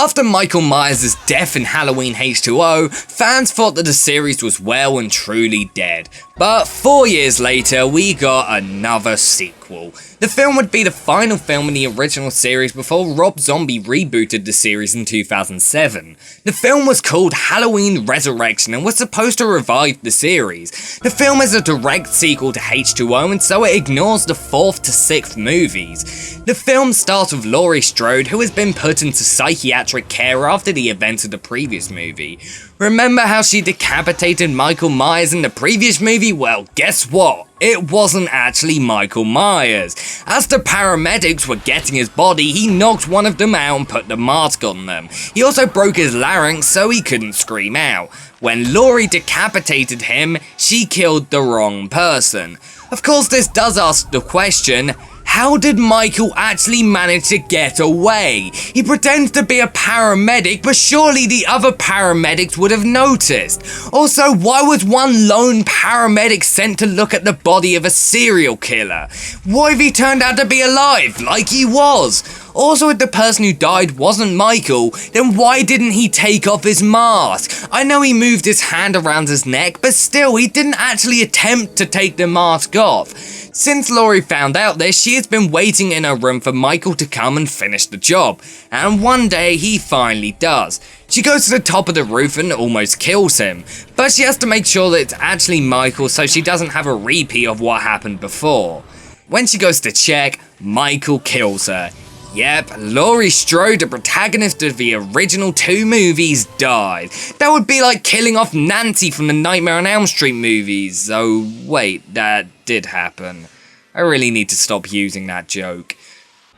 After Michael Myers' death in Halloween H2O, fans thought that the series was well and truly dead. But 4 years later, we got another sequel. The film would be the final film in the original series before Rob Zombie rebooted the series in 2007. The film was called Halloween Resurrection and was supposed to revive the series. The film is a direct sequel to H2O, and so it ignores the 4th to 6th movies. The film starts with Laurie Strode, who has been put into psychiatric care after the events of the previous movie. Remember how she decapitated Michael Myers in the previous movie? Well, guess what? It wasn't actually Michael Myers. As the paramedics were getting his body, he knocked one of them out and put the mask on them. He also broke his larynx so he couldn't scream out. When Laurie decapitated him, she killed the wrong person. Of course, this does ask the question, how did Michael actually manage to get away? He pretends to be a paramedic, but surely the other paramedics would have noticed. Also, why was one lone paramedic sent to look at the body of a serial killer? What if he turned out to be alive, like he was? Also, if the person who died wasn't Michael, then why didn't he take off his mask? I know he moved his hand around his neck, but still, he didn't actually attempt to take the mask off. Since Laurie found out this, she has been waiting in her room for Michael to come and finish the job, and one day he finally does. She goes to the top of the roof and almost kills him, but she has to make sure that it's actually Michael so she doesn't have a repeat of what happened before. When she goes to check, Michael kills her. Yep, Laurie Strode, the protagonist of the original 2 movies, died. That would be like killing off Nancy from the Nightmare on Elm Street movies. Oh wait, that did happen. I really need to stop using that joke.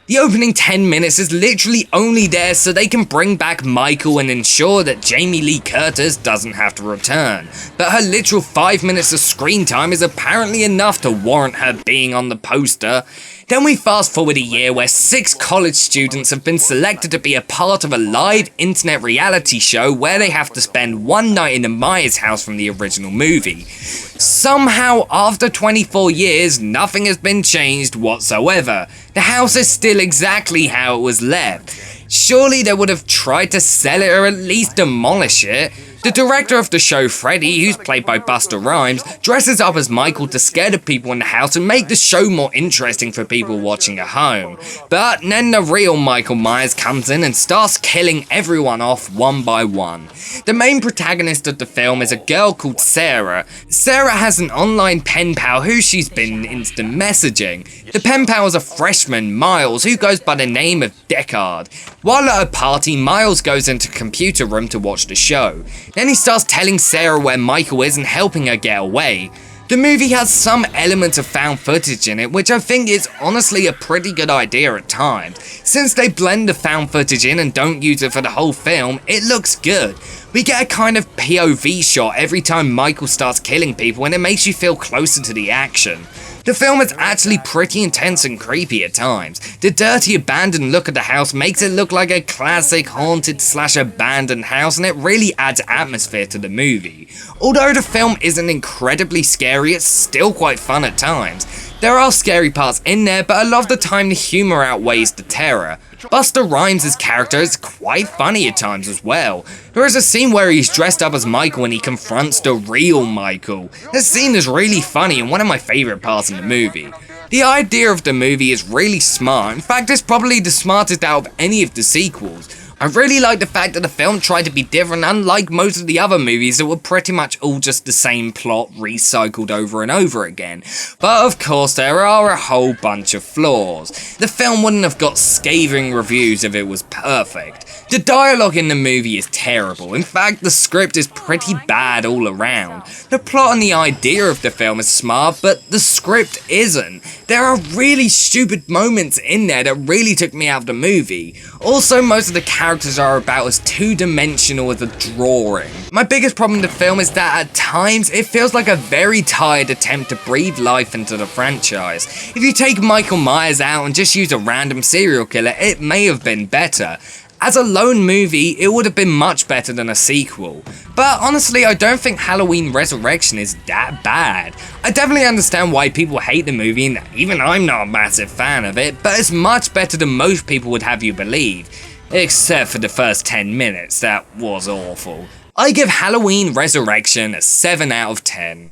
The opening 10 minutes is literally only there so they can bring back Michael and ensure that Jamie Lee Curtis doesn't have to return. But her literal 5 minutes of screen time is apparently enough to warrant her being on the poster. Then we fast forward a year where 6 college students have been selected to be a part of a live internet reality show where they have to spend one night in the Myers house from the original movie. Somehow, after 24 years, nothing has been changed whatsoever. The house is still exactly how it was left. Surely they would have tried to sell it or at least demolish it. The director of the show, Freddy, who's played by Busta Rhymes, dresses up as Michael to scare the people in the house and make the show more interesting for people watching at home. But then the real Michael Myers comes in and starts killing everyone off one by one. The main protagonist of the film is a girl called Sarah. Sarah has an online pen pal who she's been instant messaging. The pen pal is a freshman, Miles, who goes by the name of Deckard. While at a party, Miles goes into a computer room to watch the show. Then he starts telling Sarah where Michael is and helping her get away. The movie has some elements of found footage in it, which I think is honestly a pretty good idea at times. Since they blend the found footage in and don't use it for the whole film, it looks good. We get a kind of POV shot every time Michael starts killing people and it makes you feel closer to the action. The film is actually pretty intense and creepy at times. The dirty abandoned look of the house makes it look like a classic haunted / abandoned house, and it really adds atmosphere to the movie. Although the film isn't incredibly scary, it's still quite fun at times. There are scary parts in there, but a lot of the time the humour outweighs the terror. Busta Rhymes' character is quite funny at times as well. There is a scene where he's dressed up as Michael and he confronts the real Michael. This scene is really funny and one of my favourite parts in the movie. The idea of the movie is really smart. In fact, it's probably the smartest out of any of the sequels. I really like the fact that the film tried to be different, unlike most of the other movies that were pretty much all just the same plot recycled over and over again. But of course there are a whole bunch of flaws. The film wouldn't have got scathing reviews if it was perfect. The dialogue in the movie is terrible. In fact, the script is pretty bad all around. The plot and the idea of the film is smart, but the script isn't. There are really stupid moments in there that really took me out of the movie. Also, most of the characters are about as two-dimensional as a drawing. My biggest problem with the film is that at times it feels like a very tired attempt to breathe life into the franchise. If you take Michael Myers out and just use a random serial killer, it may have been better. As a lone movie, it would have been much better than a sequel. But honestly, I don't think Halloween Resurrection is that bad. I definitely understand why people hate the movie, and even I'm not a massive fan of it, but it's much better than most people would have you believe. except for the first 10 minutes, that was awful. I give Halloween Resurrection a 7 out of 10.